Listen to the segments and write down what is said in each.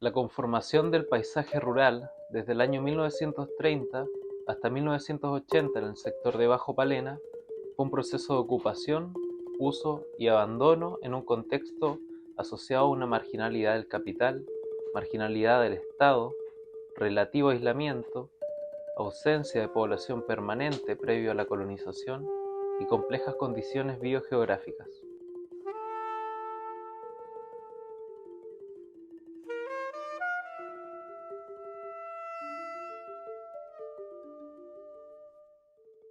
La conformación del paisaje rural desde el año 1930 hasta 1980 en el sector de Bajo Palena fue un proceso de ocupación, uso y abandono en un contexto asociado a una marginalidad del capital, marginalidad del Estado, relativo aislamiento, ausencia de población permanente previo a la colonización y complejas condiciones biogeográficas.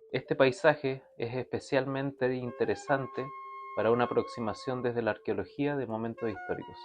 Este paisaje es especialmente interesante para una aproximación desde la arqueología de momentos históricos.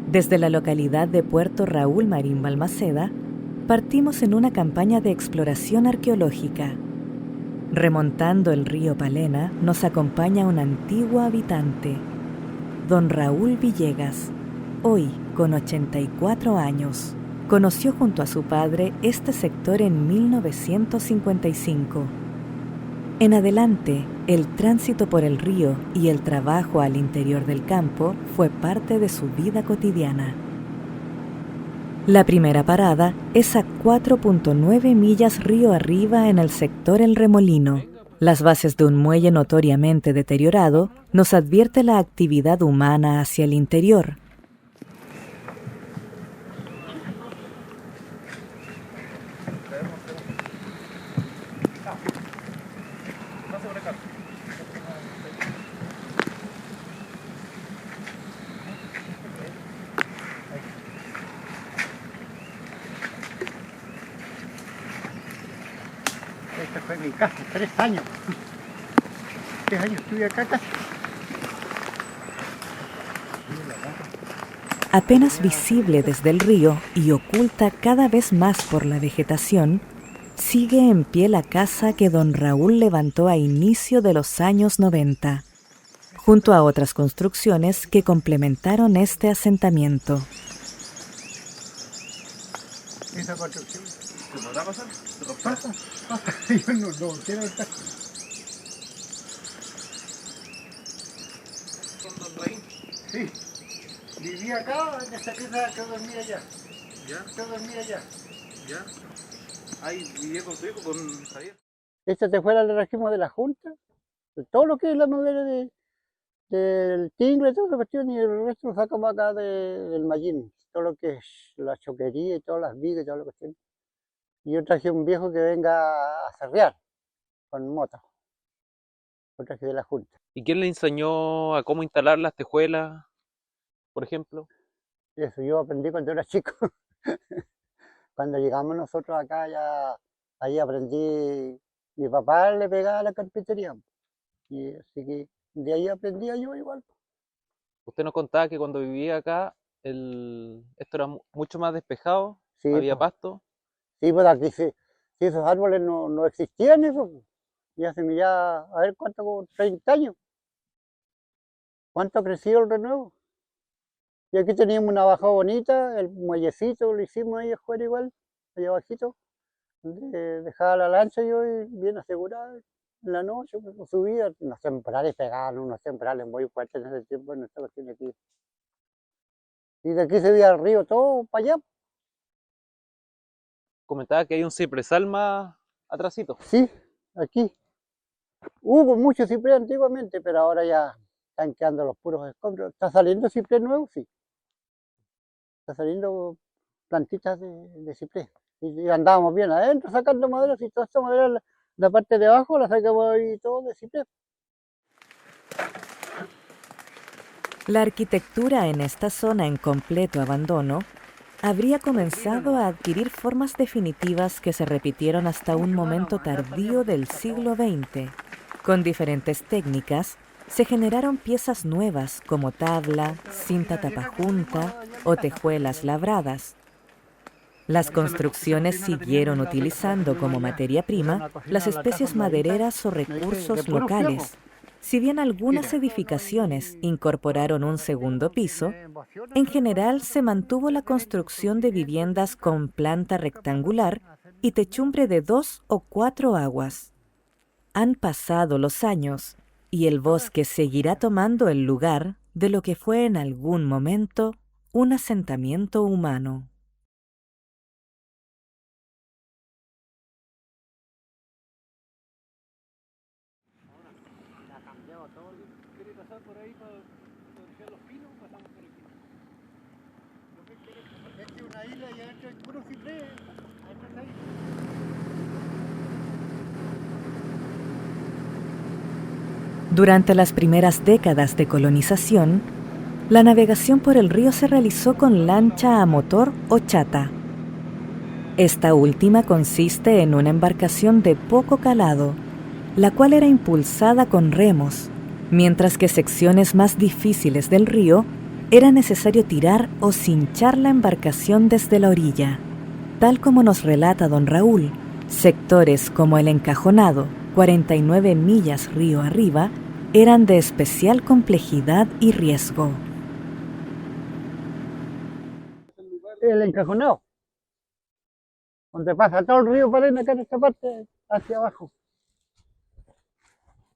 Desde la localidad de Puerto Raúl Marín Balmaceda, partimos en una campaña de exploración arqueológica. Remontando el río Palena, nos acompaña un antiguo habitante, don Raúl Villegas, hoy con 84 años. Conoció junto a su padre este sector en 1955. En adelante, el tránsito por el río y el trabajo al interior del campo fue parte de su vida cotidiana. La primera parada es a 4.9 millas río arriba en el sector El Remolino. Las bases de un muelle notoriamente deteriorado nos advierte la actividad humana hacia el interior. Esta fue mi casa, 3 años. 3 años estuve acá casi. Apenas visible desde el río y oculta cada vez más por la vegetación, sigue en pie la casa que don Raúl levantó a inicio de los años 90, junto a otras construcciones que complementaron este asentamiento. Esa construcción. ¿Se podrá pasar? Pasa. Yo no quiero estar. Sí. Vivía acá, en esta casa que dormía allá. ¿Ya? Yo dormía allá. ¿Ya? Ahí vivía con su hijo, con Javier. Esta te fuera el regimo de la Junta. De todo lo que es la madera del tingle, toda esa cuestión, y el resto lo sacamos acá del Mallín. Todo lo que es la choquería y todas las vigas y toda la cuestión. Y yo traje un viejo que venga a cerrear con moto. Lo traje de la Junta. ¿Y quién le enseñó a cómo instalar las tejuelas, por ejemplo? Y eso yo aprendí cuando era chico. Cuando llegamos nosotros acá, ya ahí aprendí. Mi papá le pegaba a la carpintería. Y así que de ahí aprendía yo igual. Usted nos contaba que cuando vivía acá, esto era mucho más despejado, Sí, había pues, pasto. sí, pues aquí sí, sí, esos árboles no existían eso, pues. Y hace ya, a ver cuánto, como 30 años. ¿Cuánto ha crecido el renuevo? Y aquí teníamos una bajada bonita, el muellecito lo hicimos ahí afuera igual, allá abajito, donde dejaba la lancha yo y bien asegurada. En la noche, pues, subía, unos temporales pegaban, unos temporales muy fuertes en ese tiempo en esta cuestión aquí. Y de aquí se veía el río todo para allá. Comentaba que hay un cipresal más atrasito. Sí, aquí. Hubo mucho ciprés antiguamente, pero ahora ya están quedando los puros escombros. ¿Está saliendo ciprés nuevo? Sí. Está saliendo plantitas de ciprés. Y andábamos bien adentro sacando madera, y toda esta madera, la parte de abajo la sacamos ahí todo de ciprés. La arquitectura en esta zona en completo abandono habría comenzado a adquirir formas definitivas que se repitieron hasta un momento tardío del siglo XX. Con diferentes técnicas, se generaron piezas nuevas como tabla, cinta tapajunta o tejuelas labradas. Las construcciones siguieron utilizando como materia prima las especies madereras o recursos locales. Si bien algunas edificaciones incorporaron un segundo piso, en general se mantuvo la construcción de viviendas con planta rectangular y techumbre de 2 o 4 aguas. Han pasado los años y el bosque seguirá tomando el lugar de lo que fue en algún momento un asentamiento humano. Durante las primeras décadas de colonización, la navegación por el río se realizó con lancha a motor o chata. Esta última consiste en una embarcación de poco calado, la cual era impulsada con remos, mientras que secciones más difíciles del río era necesario tirar o cinchar la embarcación desde la orilla. Tal como nos relata don Raúl, sectores como el Encajonado, 49 millas río arriba, eran de especial complejidad y riesgo. El Encajonado, donde pasa todo el río Palena acá en esta parte, hacia abajo.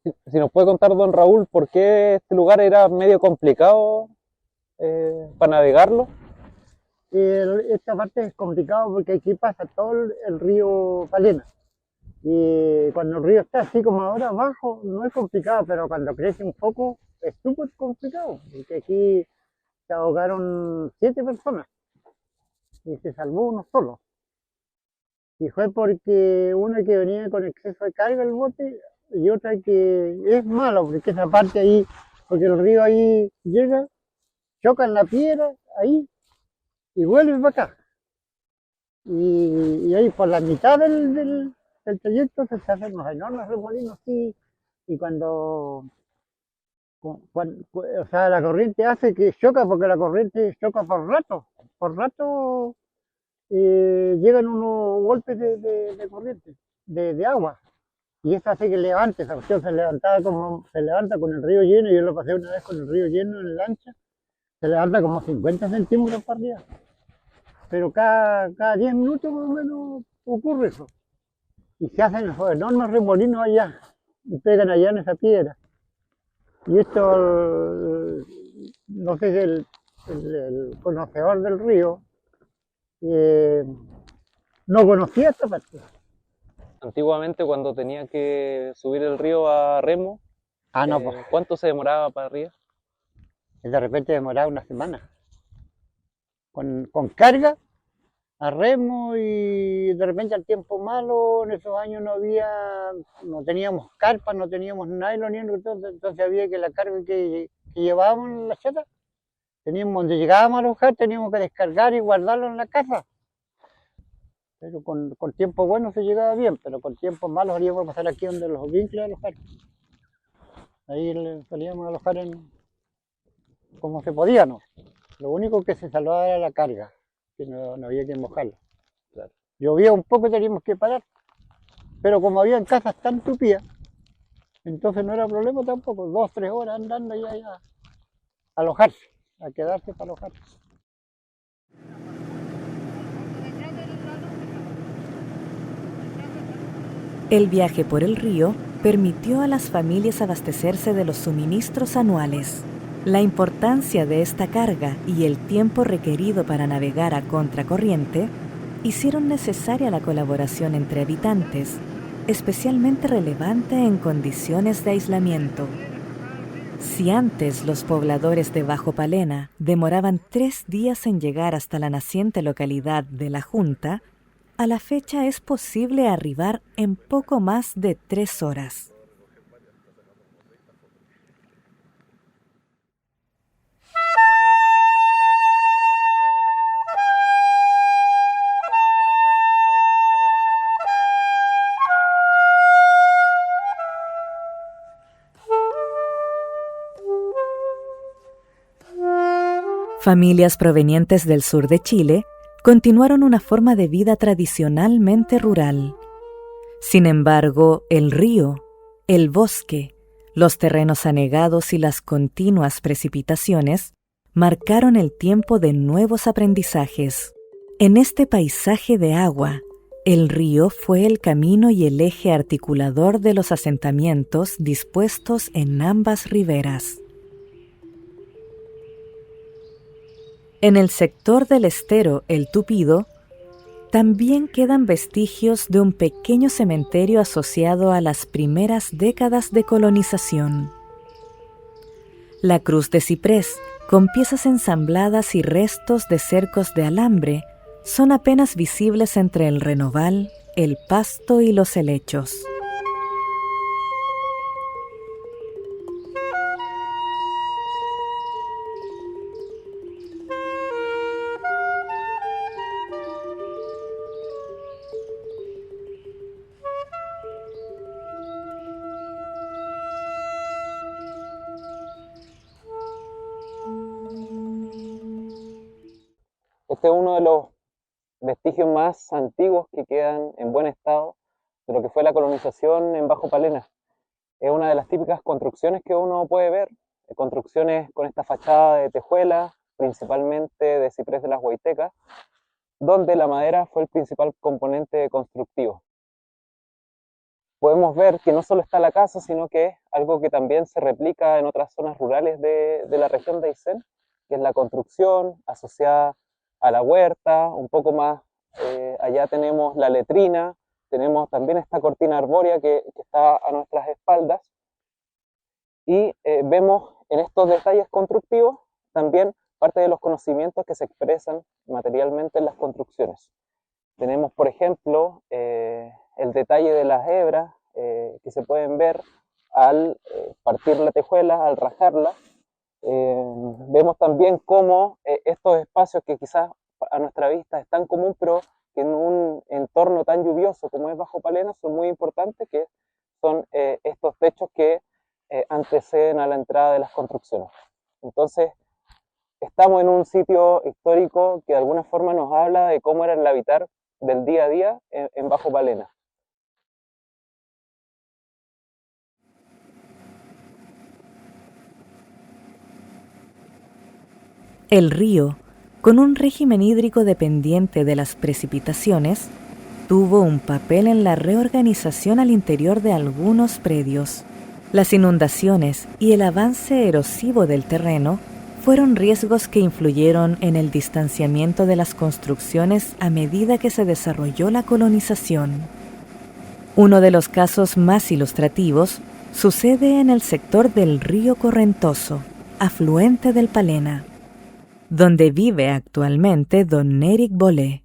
Si nos puede contar, don Raúl, por qué este lugar era medio complicado para navegarlo. Esta parte es complicado porque aquí pasa todo el río Palena. Y cuando el río está así como ahora abajo, no es complicado, pero cuando crece un poco es súper complicado, porque aquí se ahogaron 7 personas y se salvó uno solo. Y fue porque uno que venía con exceso de carga el bote y otra que es malo, porque esa parte ahí, porque el río ahí llega, choca en la piedra ahí y vuelve para acá. Y ahí por la mitad del trayecto se hacen unos enormes remolinos así, y cuando, o sea, la corriente hace que choca, porque la corriente choca por rato llegan unos golpes de corriente, de agua, y eso hace que levante, esa cuestión se levantaba como, se levanta con el río lleno, yo lo pasé una vez con el río lleno en lancha, se levanta como 50 centímetros para arriba, pero cada 10 minutos más o menos ocurre eso. Y se hacen esos enormes remolinos allá, y pegan allá en esa piedra. Y esto, no sé si el conocedor del río no conocía esta parte. Antiguamente, cuando tenía que subir el río a remo, No, pues ¿cuánto se demoraba para arriba? de repente demoraba una semana. Con carga, a remo, y de repente al tiempo malo, en esos años no teníamos carpas, no teníamos nylon, entonces había que la carga que llevábamos en la chata, donde llegábamos a alojar, teníamos que descargar y guardarlo en la casa. Pero con tiempo bueno se llegaba bien, pero con tiempos malos salíamos a pasar aquí donde los vincles a alojar. Ahí salíamos a alojar como se podía, ¿no? Lo único que se salvaba era la carga, que no había que mojarla. Claro. Llovía un poco y teníamos que parar, pero como habían casas tan tupidas, entonces no era problema tampoco, 2 o 3 horas andando ya a alojarse, a quedarse para alojarse. El viaje por el río permitió a las familias abastecerse de los suministros anuales. La importancia de esta carga y el tiempo requerido para navegar a contracorriente hicieron necesaria la colaboración entre habitantes, especialmente relevante en condiciones de aislamiento. Si antes los pobladores de Bajo Palena demoraban 3 días en llegar hasta la naciente localidad de La Junta, a la fecha es posible arribar en poco más de 3 horas. Familias provenientes del sur de Chile continuaron una forma de vida tradicionalmente rural. Sin embargo, el río, el bosque, los terrenos anegados y las continuas precipitaciones marcaron el tiempo de nuevos aprendizajes. En este paisaje de agua, el río fue el camino y el eje articulador de los asentamientos dispuestos en ambas riberas. En el sector del estero El Tupido, también quedan vestigios de un pequeño cementerio asociado a las primeras décadas de colonización. La cruz de ciprés, con piezas ensambladas y restos de cercos de alambre, son apenas visibles entre el renoval, el pasto y los helechos. Este es uno de los vestigios más antiguos que quedan en buen estado de lo que fue la colonización en Bajo Palena. Es una de las típicas construcciones que uno puede ver, construcciones con esta fachada de tejuela, principalmente de ciprés de las Huaytecas, donde la madera fue el principal componente constructivo. Podemos ver que no solo está la casa, sino que es algo que también se replica en otras zonas rurales de la región de Aysén, que es la construcción asociada a la huerta. Un poco más allá tenemos la letrina, tenemos también esta cortina arbórea que está a nuestras espaldas, y vemos en estos detalles constructivos también parte de los conocimientos que se expresan materialmente en las construcciones. Tenemos, por ejemplo, el detalle de las hebras que se pueden ver al partir la tejuela, al rajarla. Vemos también cómo estos espacios que quizás a nuestra vista es tan común, pero que en un entorno tan lluvioso como es Bajo Palena son muy importantes, que son estos techos que anteceden a la entrada de las construcciones. Entonces, estamos en un sitio histórico que de alguna forma nos habla de cómo era el habitar del día a día en Bajo Palena. El río, con un régimen hídrico dependiente de las precipitaciones, tuvo un papel en la reorganización al interior de algunos predios. Las inundaciones y el avance erosivo del terreno fueron riesgos que influyeron en el distanciamiento de las construcciones a medida que se desarrolló la colonización. Uno de los casos más ilustrativos sucede en el sector del río Correntoso, afluente del Palena, donde vive actualmente don Eric Bolé.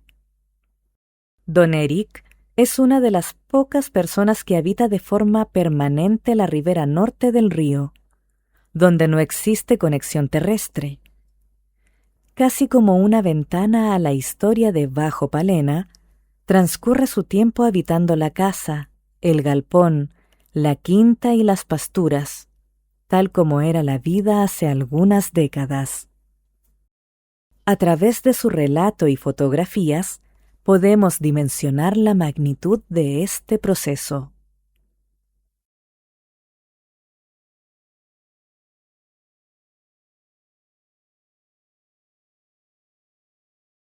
Don Eric es una de las pocas personas que habita de forma permanente la ribera norte del río, donde no existe conexión terrestre. Casi como una ventana a la historia de Bajo Palena, transcurre su tiempo habitando la casa, el galpón, la quinta y las pasturas, tal como era la vida hace algunas décadas. A través de su relato y fotografías, podemos dimensionar la magnitud de este proceso.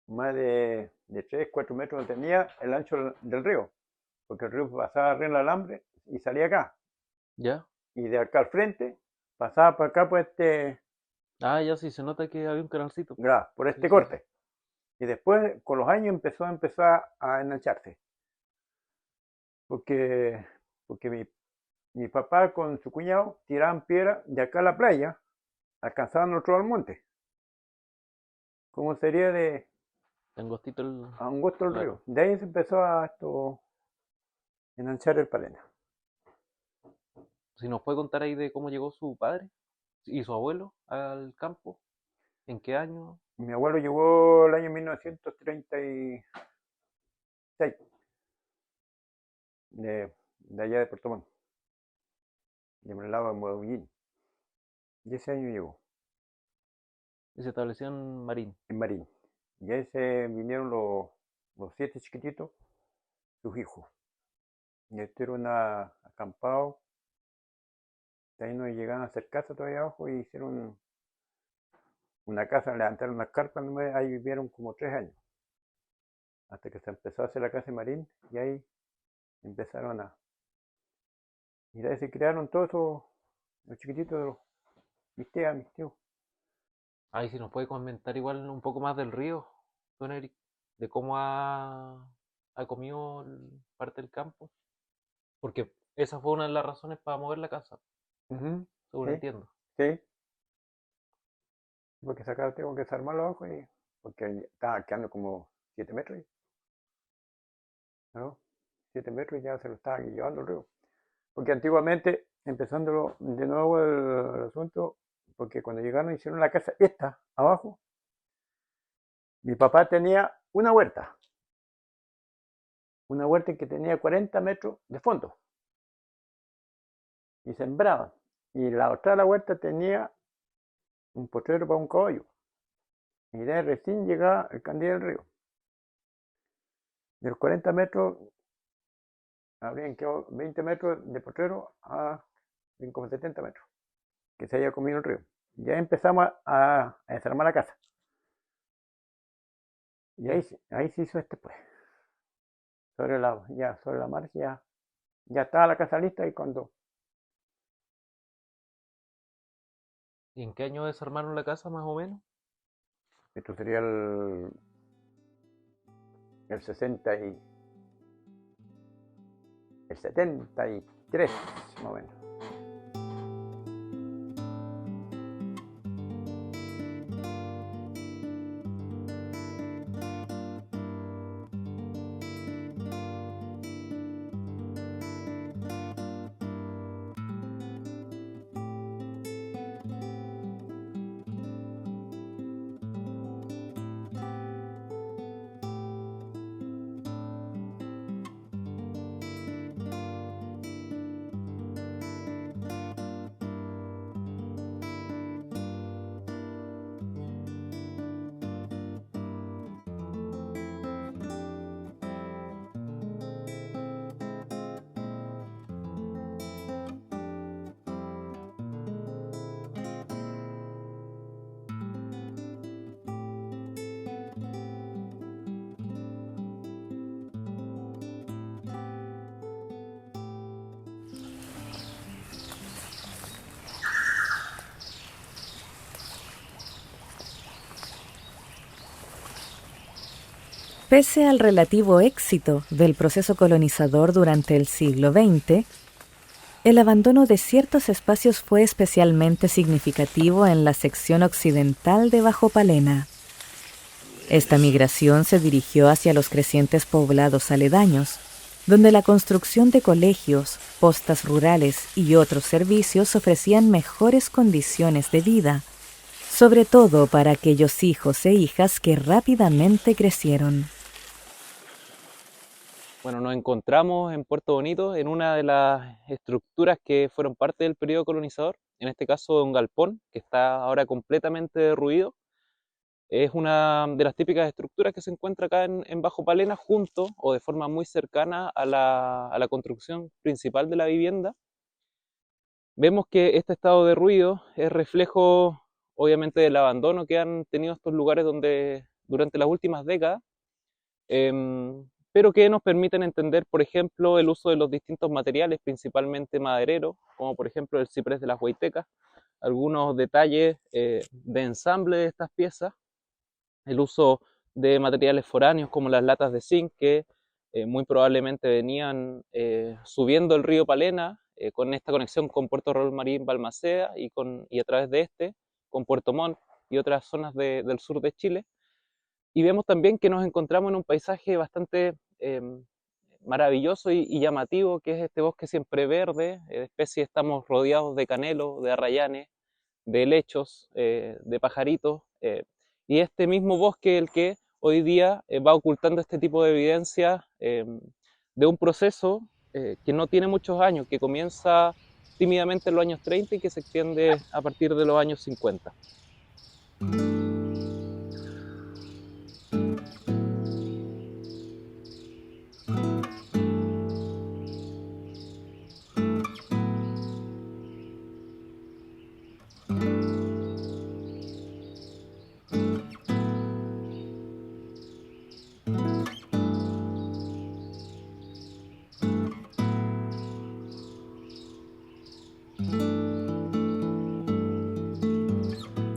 Más de 3, 4 metros tenía el ancho del río, porque el río pasaba arriba en el alambre y salía acá. ¿Ya? Y de acá al frente, pasaba por acá por Ah, ya sí, se nota que había un canalcito. por este Sí, sí. corte. Y después, con los años, empezó a engancharse. Porque mi papá con su cuñado tiraban piedra de acá a la playa, alcanzaban nosotros al monte. ¿Cómo sería de Angostito el... a angosto el Claro. río. De ahí se empezó a enanchar el Palena. Si nos puede contar ahí de cómo llegó su padre y su abuelo al campo, en qué año. Mi abuelo llegó el año 1936 de allá de Puerto Montt, de el lado de Modullín. Y ese año llegó, Y se estableció en Marín. en Marín. Y ahí se vinieron los 7 chiquititos, sus hijos. Y estuvieron acampados. De ahí no llegaban a hacer casa todavía abajo y hicieron una casa, levantaron unas carpas, ahí vivieron como 3 años. Hasta que se empezó a hacer la casa en Marín y ahí empezaron y de ahí se crearon todos los chiquititos de mis tías, mis tíos. Ahí si nos puede comentar igual un poco más del río, don Eric, de cómo ha comido parte del campo. Porque esa fue una de las razones para mover la casa, según Sí, entiendo. sí. Porque sacar, tengo que desarmarlo abajo porque estaba quedando como 7 metros, ¿no? 7 metros y ya se lo estaban llevando el río. Porque antiguamente, empezándolo de nuevo el asunto, porque cuando llegaron hicieron la casa esta, abajo, mi papá tenía una huerta que tenía 40 metros de fondo, y sembraban. Y la otra de la huerta tenía un potrero para un caballo. Y de ahí recién llegaba el Candil del Río. De los 40 metros, habrían quedado 20 metros de potrero a como 70 metros, que se había comido el río. Ya empezamos a desarmar la casa. Y ahí se hizo pues. Sobre la marcha ya estaba la casa lista y cuando ¿Y en qué año desarmaron la casa más o menos? esto sería el 60 el 73 más o menos. Pese al relativo éxito del proceso colonizador durante el siglo XX, el abandono de ciertos espacios fue especialmente significativo en la sección occidental de Bajo Palena. Esta migración se dirigió hacia los crecientes poblados aledaños, donde la construcción de colegios, postas rurales y otros servicios ofrecían mejores condiciones de vida, sobre todo para aquellos hijos e hijas que rápidamente crecieron. Bueno, nos encontramos en Puerto Bonito en una de las estructuras que fueron parte del periodo colonizador, en este caso un galpón que está ahora completamente derruido. Es una de las típicas estructuras que se encuentra acá en Bajo Palena, junto o de forma muy cercana a la construcción principal de la vivienda. Vemos que este estado de ruido es reflejo, obviamente, del abandono que han tenido estos lugares durante las últimas décadas, pero que nos permiten entender, por ejemplo, el uso de los distintos materiales, principalmente madereros, como por ejemplo el ciprés de las Huaytecas, algunos detalles de ensamble de estas piezas, el uso de materiales foráneos como las latas de zinc que muy probablemente venían subiendo el río Palena con esta conexión con Puerto Raúl Marín Balmaceda y a través de con Puerto Montt y otras zonas del sur de Chile. y vemos también que nos encontramos en un paisaje bastante maravilloso y llamativo, que es este bosque siempre verde. De especies estamos rodeados de canelo, de arrayanes, de helechos, de pajaritos, y este mismo bosque el que hoy día va ocultando este tipo de evidencia de un proceso que no tiene muchos años, que comienza tímidamente en los años 30 y que se extiende a partir de los años 50.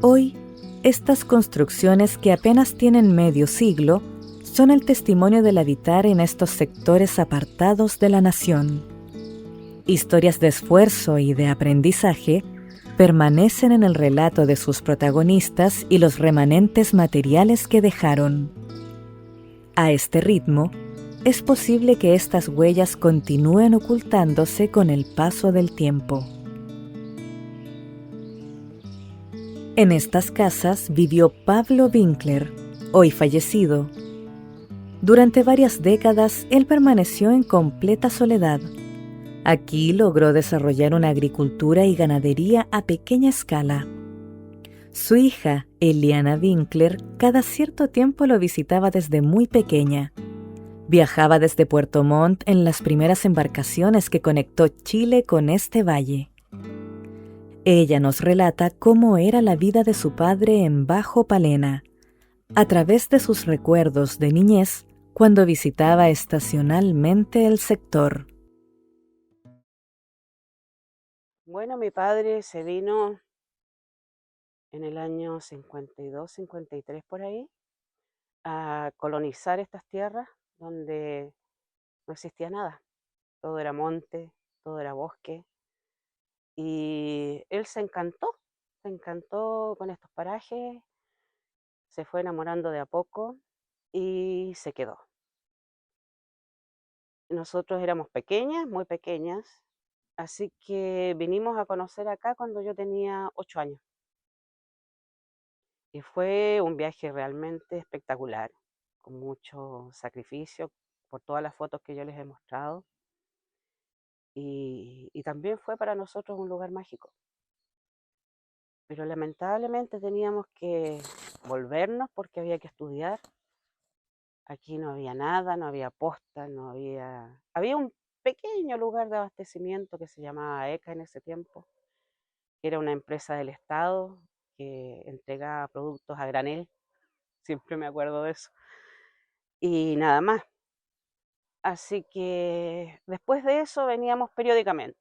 Hoy, estas construcciones que apenas tienen medio siglo son el testimonio del habitar en estos sectores apartados de la nación. Historias de esfuerzo y de aprendizaje permanecen en el relato de sus protagonistas y los remanentes materiales que dejaron. A este ritmo, es posible que estas huellas continúen ocultándose con el paso del tiempo. En estas casas vivió Pablo Winkler, hoy fallecido. Durante varias décadas, él permaneció en completa soledad. Aquí logró desarrollar una agricultura y ganadería a pequeña escala. Su hija, Eliana Winkler, cada cierto tiempo lo visitaba desde muy pequeña. Viajaba desde Puerto Montt en las primeras embarcaciones que conectó Chile con este valle. Ella nos relata cómo era la vida de su padre en Bajo Palena, a través de sus recuerdos de niñez cuando visitaba estacionalmente el sector. Bueno, mi padre se vino en el año 52, 53 por ahí, a colonizar estas tierras donde no existía nada. Todo era monte, todo era bosque. Y él se encantó con estos parajes, se fue enamorando de a poco y se quedó. Nosotros éramos pequeñas, muy pequeñas, así que vinimos a conocer acá cuando yo tenía 8 años. Y fue un viaje realmente espectacular, con mucho sacrificio por todas las fotos que yo les he mostrado. Y también fue para nosotros un lugar mágico. Pero lamentablemente teníamos que volvernos porque había que estudiar. Aquí no había nada, no había posta, no había... Había un pequeño lugar de abastecimiento que se llamaba ECA en ese tiempo, que era una empresa del Estado que entregaba productos a granel, siempre me acuerdo de eso, y nada más. Así que después de eso veníamos periódicamente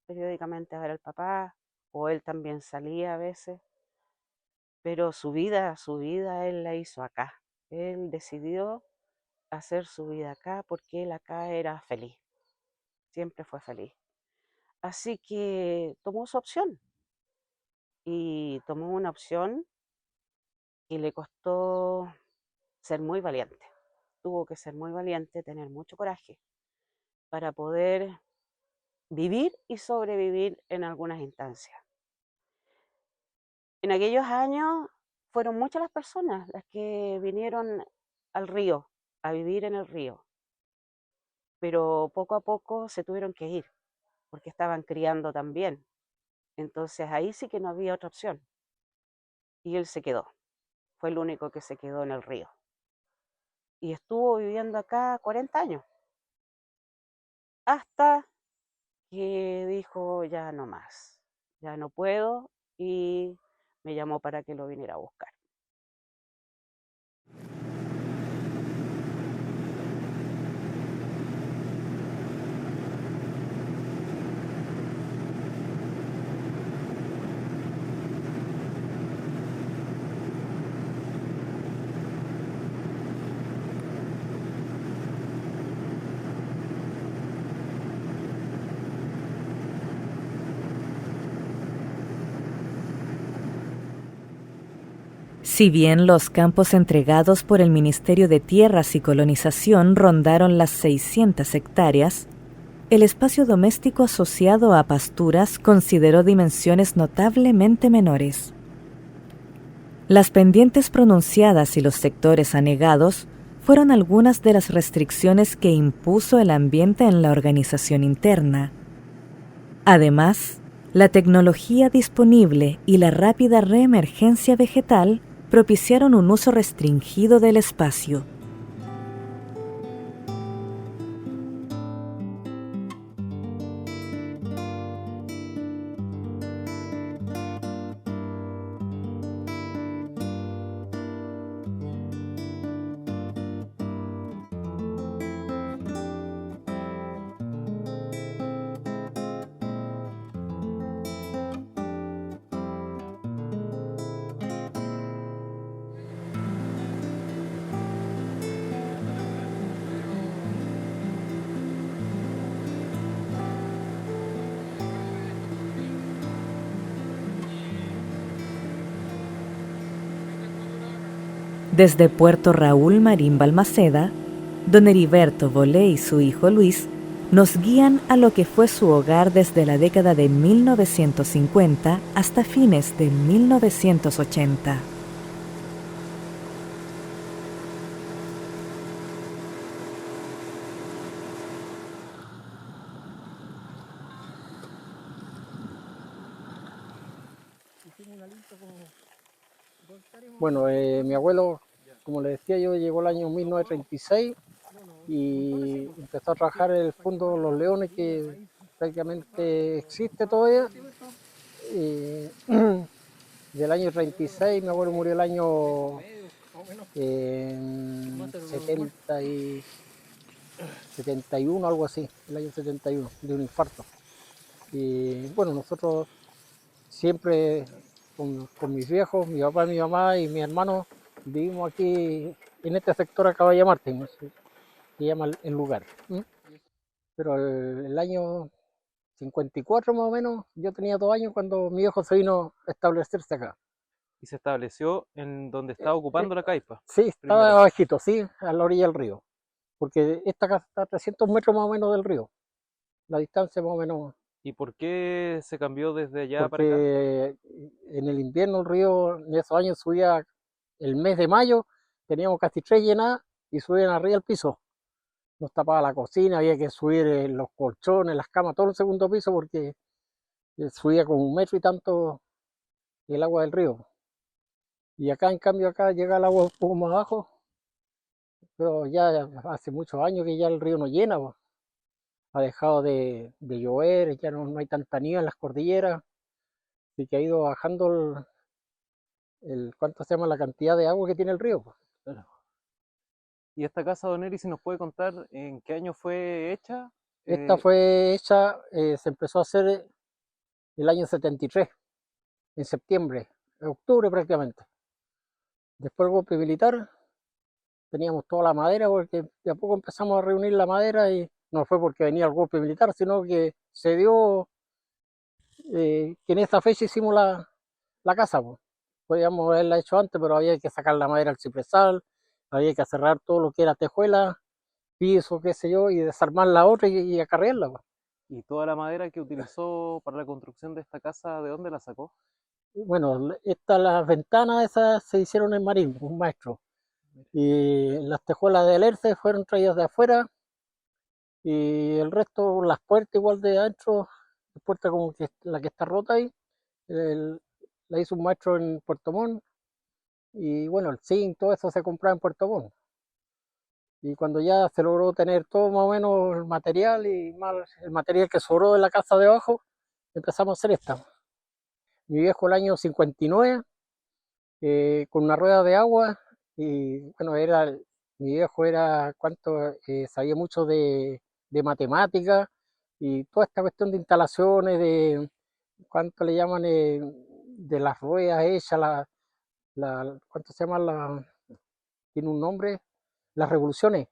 a ver al papá, o él también salía a veces, pero su vida él la hizo acá. Él decidió hacer su vida acá porque él acá era feliz, siempre fue feliz. Así que tomó su opción y tomó una opción que le costó ser muy valiente. Tuvo que ser muy valiente, tener mucho coraje para poder vivir y sobrevivir en algunas instancias. En aquellos años fueron muchas las personas las que vinieron al río, a vivir en el río, pero poco a poco se tuvieron que ir porque estaban criando también. Entonces ahí sí que no había otra opción. Y él se quedó, fue el único que se quedó en el río. Y estuvo viviendo acá 40 años, hasta que dijo ya no más, ya no puedo, y me llamó para que lo viniera a buscar. Si bien los campos entregados por el Ministerio de Tierras y Colonización rondaron las 600 hectáreas, el espacio doméstico asociado a pasturas consideró dimensiones notablemente menores. Las pendientes pronunciadas y los sectores anegados fueron algunas de las restricciones que impuso el ambiente en la organización interna. Además, la tecnología disponible y la rápida reemergencia vegetal propiciaron un uso restringido del espacio. Desde Puerto Raúl Marín Balmaceda, don Heriberto Bolé y su hijo Luis nos guían a lo que fue su hogar desde la década de 1950 hasta fines de 1980. Bueno, mi abuelo, como le decía yo, llegó el año 1936 y empezó a trabajar en el Fondo Los Leones, que prácticamente existe todavía. Del año 36, mi abuelo murió el año 71, algo así, el año 71, de un infarto. Y bueno, nosotros siempre con mis viejos, mi papá, mi mamá y mi hermano, vivimos aquí en este sector acá de Martín, se llama el lugar. Pero el año 54 más o menos, yo tenía 2 años cuando mi viejo se vino a establecerse acá. Y se estableció en donde estaba ocupando la caipa. Sí, estaba primero. abajito, sí, a la orilla del río. Porque esta casa está a 300 metros más o menos del río. La distancia más o menos. ¿Y por qué se cambió desde allá para acá? Porque en el invierno el río en esos años subía, el mes de mayo, teníamos casi 3 llenadas y subían arriba al piso. Nos tapaba la cocina, había que subir los colchones, las camas, todo el segundo piso porque subía como 1 metro y tanto el agua del río. Y acá, en cambio, acá llega el agua un poco más abajo, pero ya hace muchos años que ya el río no llena, pues. Ha dejado de llover, ya no hay tanta nieve en las cordilleras, así que ha ido bajando ¿cuánto se llama? La cantidad de agua que tiene el río, pues. Claro. ¿Y esta casa, don Eri, si nos puede contar en qué año fue hecha? Esta fue hecha, se empezó a hacer el año 73, en septiembre, en octubre prácticamente. Después del golpe militar, teníamos toda la madera, porque de a poco empezamos a reunir la madera y no fue porque venía el golpe militar, sino que se dio que en esta fecha hicimos la casa, pues. Podíamos haberla hecho antes, pero había que sacar la madera al cipresal, había que cerrar todo lo que era tejuela, piso, qué sé yo, y desarmar la otra y acarrearla, pues. ¿Y toda la madera que utilizó para la construcción de esta casa, de dónde la sacó? Bueno, las ventanas esas se hicieron en Marín, un maestro. Y las tejuelas de Alerce fueron traídas de afuera. Y el resto, las puertas igual de adentro, la puerta como que la que está rota ahí, la hizo un maestro en Puerto Montt. Y bueno, el zinc, todo eso se compraba en Puerto Montt. Y cuando ya se logró tener todo más o menos el material y más el material que sobró de la casa de abajo, empezamos a hacer esta. Mi viejo el año 59, con una rueda de agua, y bueno, mi viejo era, sabía mucho de matemáticas y toda esta cuestión de instalaciones, de cuánto le llaman, de las ruedas hechas, ¿cuánto se llama? Tiene un nombre, las revoluciones.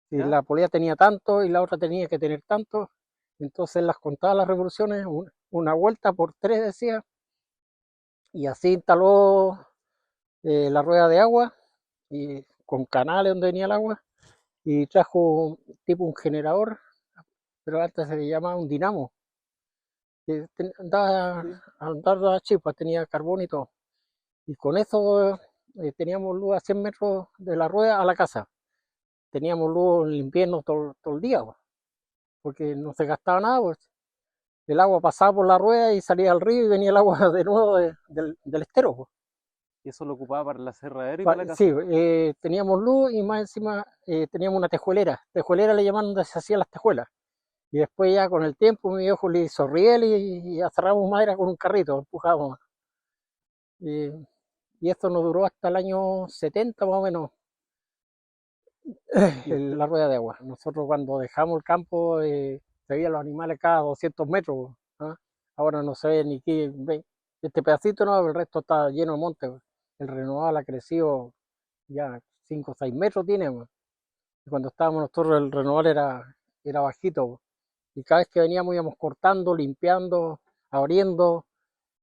Si ¿Ya? la polea tenía tanto y la otra tenía que tener tanto, entonces las contaba las revoluciones, una vuelta por 3 decía, y así instaló la rueda de agua y con canales donde venía el agua y trajo tipo un generador, pero antes se le llamaba un dinamo, que andaba chispas, tenía carbón y todo. Y con eso teníamos luz a 100 metros de la rueda a la casa. Teníamos luz en el invierno todo el día, porque no se gastaba nada, pues. El agua pasaba por la rueda y salía al río y venía el agua de nuevo del estero, pues. ¿Y eso lo ocupaba para la aserradera y para la casa? Sí, teníamos luz y más encima teníamos una tejuelera. Tejuelera le llamaban donde se hacían las tejuelas. Y después ya con el tiempo mi viejo le hizo riel y aserramos madera con un carrito, empujábamos. Y esto nos duró hasta el año 70 más o menos, la rueda de agua. Nosotros cuando dejamos el campo se veían los animales cada 200 metros. ¿Ah? Ahora no se ve ni qué. Este pedacito no, el resto está lleno de monte. El renoval ha crecido ya 5 o 6 metros tiene. Y cuando estábamos nosotros el renoval era bajito. Y cada vez que veníamos íbamos cortando, limpiando, abriendo.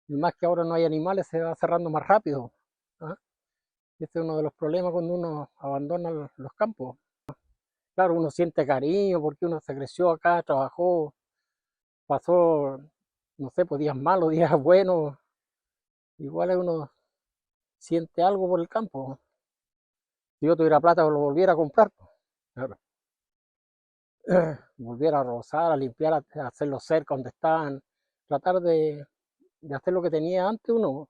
Y más que ahora no hay animales, se va cerrando más rápido. ¿Ah? Este es uno de los problemas cuando uno abandona los campos. Claro, uno siente cariño porque uno se creció acá, trabajó, pasó, no sé, pues días malos, días buenos. Igual uno siente algo por el campo. Si yo tuviera plata, lo volviera a comprar. Claro. Volviera a rozar, a limpiar, a hacerlo cerca donde estaban, tratar de hacer lo que tenía antes uno,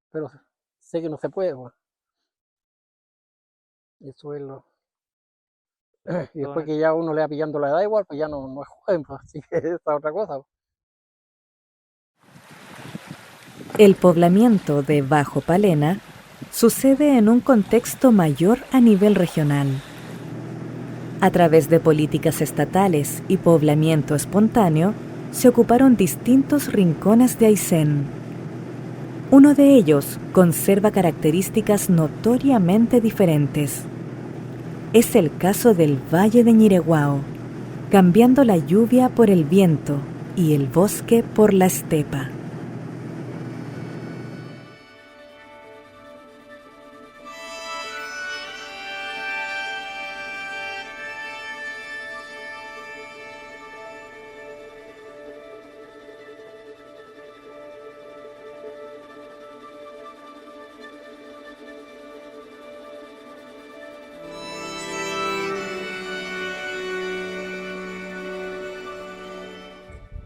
pero sé que no se puede. Bueno. Eso es lo. Y después que ya uno le va pillando la edad igual, pues ya no es joven, pues, así que esa es otra cosa. El poblamiento de Bajo Palena sucede en un contexto mayor a nivel regional. A través de políticas estatales y poblamiento espontáneo, se ocuparon distintos rincones de Aysén. Uno de ellos conserva características notoriamente diferentes. Es el caso del Valle de Ñireguao, cambiando la lluvia por el viento y el bosque por la estepa.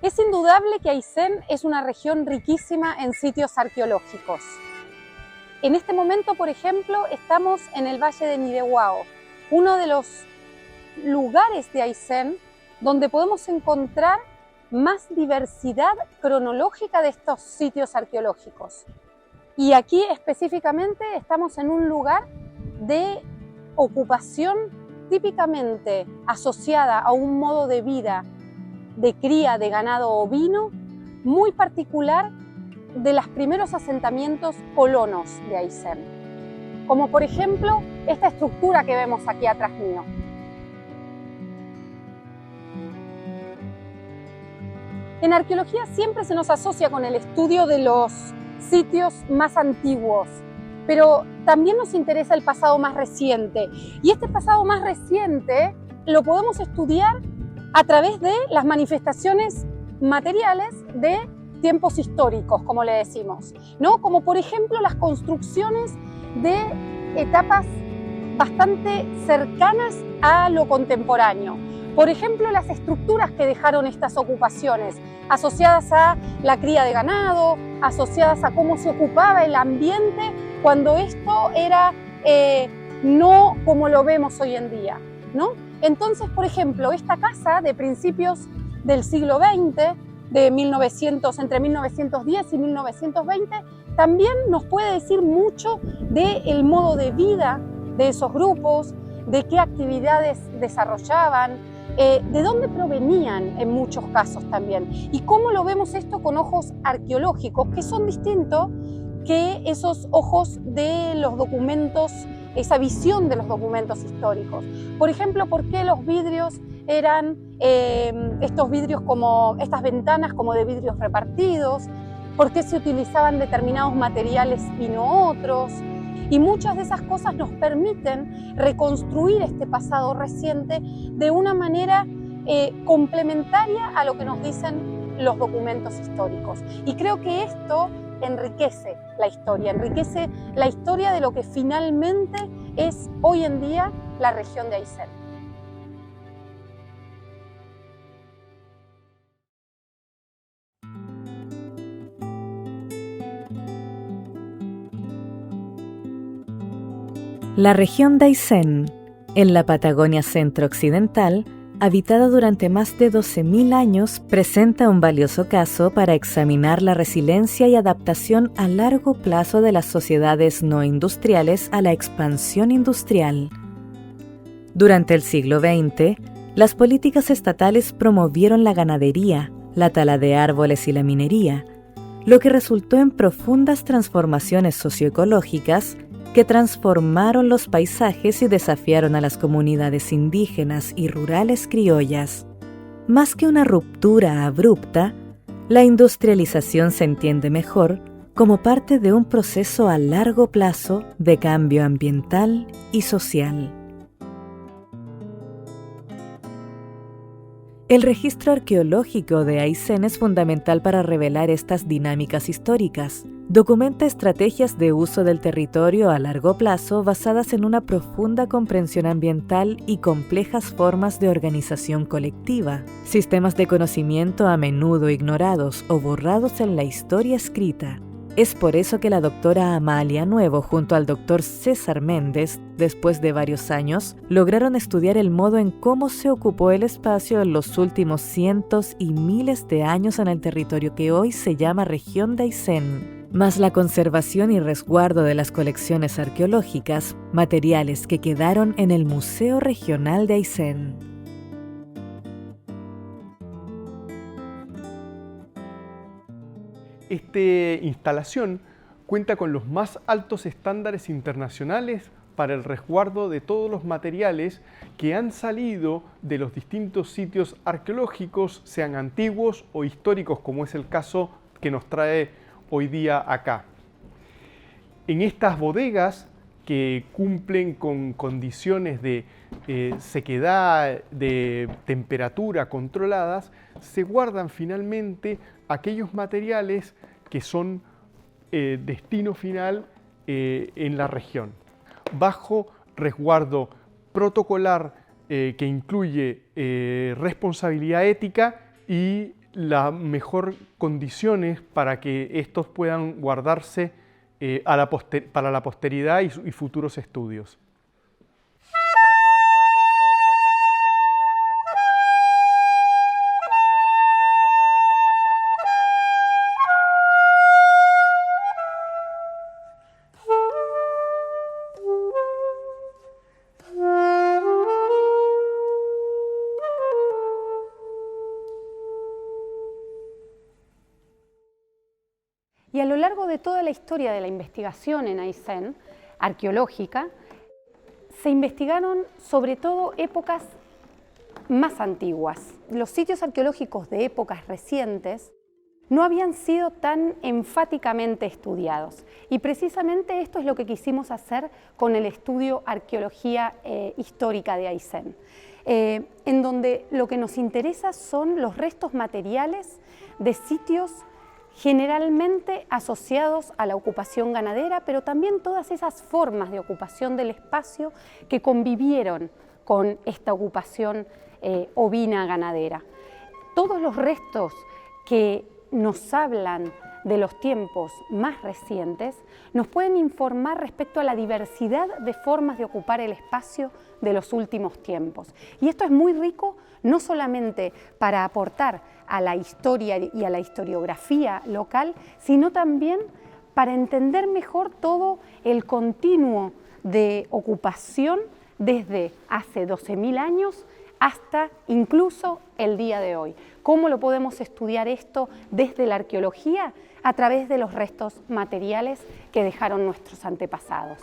Es indudable que Aysén es una región riquísima en sitios arqueológicos. En este momento, por ejemplo, estamos en el Valle de Ñireguao, uno de los lugares de Aysén donde podemos encontrar más diversidad cronológica de estos sitios arqueológicos. Y aquí específicamente estamos en un lugar de ocupación típicamente asociada a un modo de vida de cría de ganado ovino muy particular de los primeros asentamientos colonos de Aysén, como por ejemplo esta estructura que vemos aquí atrás mío. En arqueología siempre se nos asocia con el estudio de los sitios más antiguos, pero también nos interesa el pasado más reciente, y este pasado más reciente lo podemos estudiar a través de las manifestaciones materiales de tiempos históricos, como le decimos, ¿no? Como por ejemplo las construcciones de etapas bastante cercanas a lo contemporáneo. Por ejemplo, las estructuras que dejaron estas ocupaciones, asociadas a la cría de ganado, asociadas a cómo se ocupaba el ambiente cuando esto era no como lo vemos hoy en día, ¿no? Entonces, por ejemplo, esta casa de principios del siglo XX, entre 1910 y 1920, también nos puede decir mucho del modo de vida de esos grupos, de qué actividades desarrollaban, de dónde provenían en muchos casos también, y cómo lo vemos esto con ojos arqueológicos, que son distintos que esos ojos de los documentos, esa visión de los documentos históricos. Por ejemplo, ¿por qué los vidrios eran estos vidrios como estas ventanas como de vidrios repartidos? ¿Por qué se utilizaban determinados materiales y no otros? Y muchas de esas cosas nos permiten reconstruir este pasado reciente de una manera complementaria a lo que nos dicen los documentos históricos. Y creo que esto enriquece la historia de lo que finalmente es hoy en día la región de Aysén. La región de Aysén, en la Patagonia centro-occidental, habitada durante más de 12.000 años, presenta un valioso caso para examinar la resiliencia y adaptación a largo plazo de las sociedades no industriales a la expansión industrial. Durante el siglo XX, las políticas estatales promovieron la ganadería, la tala de árboles y la minería, lo que resultó en profundas transformaciones socioecológicas que transformaron los paisajes y desafiaron a las comunidades indígenas y rurales criollas. Más que una ruptura abrupta, la industrialización se entiende mejor como parte de un proceso a largo plazo de cambio ambiental y social. El registro arqueológico de Aysén es fundamental para revelar estas dinámicas históricas. Documenta estrategias de uso del territorio a largo plazo basadas en una profunda comprensión ambiental y complejas formas de organización colectiva, sistemas de conocimiento a menudo ignorados o borrados en la historia escrita. Es por eso que la doctora Amalia Nuevo junto al doctor César Méndez, después de varios años, lograron estudiar el modo en cómo se ocupó el espacio en los últimos cientos y miles de años en el territorio que hoy se llama región de Aysén, más la conservación y resguardo de las colecciones arqueológicas, materiales que quedaron en el Museo Regional de Aysén. Esta instalación cuenta con los más altos estándares internacionales para el resguardo de todos los materiales que han salido de los distintos sitios arqueológicos, sean antiguos o históricos, como es el caso que nos trae hoy día acá. En estas bodegas, que cumplen con condiciones de sequedad, de temperatura controladas, se guardan finalmente aquellos materiales que son destino final en la región, bajo resguardo protocolar que incluye responsabilidad ética y las mejores condiciones para que estos puedan guardarse para la posteridad y futuros estudios. Y a lo largo de toda la historia de la investigación en Aysén, arqueológica, se investigaron sobre todo épocas más antiguas. Los sitios arqueológicos de épocas recientes no habían sido tan enfáticamente estudiados. Y precisamente esto es lo que quisimos hacer con el estudio Arqueología Histórica de Aysén, en donde lo que nos interesa son los restos materiales de sitios generalmente asociados a la ocupación ganadera, pero también todas esas formas de ocupación del espacio que convivieron con esta ocupación ovina ganadera. Todos los restos que nos hablan de los tiempos más recientes nos pueden informar respecto a la diversidad de formas de ocupar el espacio de los últimos tiempos. Y esto es muy rico no solamente para aportar a la historia y a la historiografía local, sino también para entender mejor todo el continuo de ocupación desde hace 12.000 años hasta incluso el día de hoy. ¿Cómo lo podemos estudiar esto desde la arqueología? A través de los restos materiales que dejaron nuestros antepasados.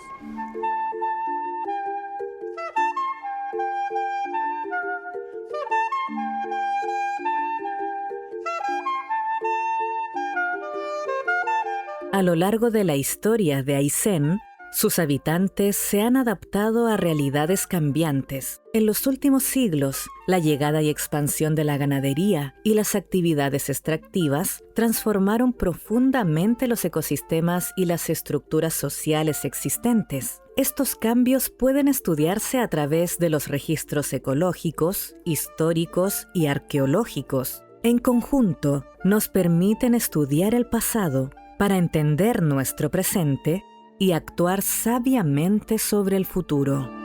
A lo largo de la historia de Aysén, Sus habitantes se han adaptado a realidades cambiantes. En los últimos siglos, la llegada y expansión de la ganadería y las actividades extractivas transformaron profundamente los ecosistemas y las estructuras sociales existentes. Estos cambios pueden estudiarse a través de los registros ecológicos, históricos y arqueológicos. En conjunto, nos permiten estudiar el pasado para entender nuestro presente y actuar sabiamente sobre el futuro.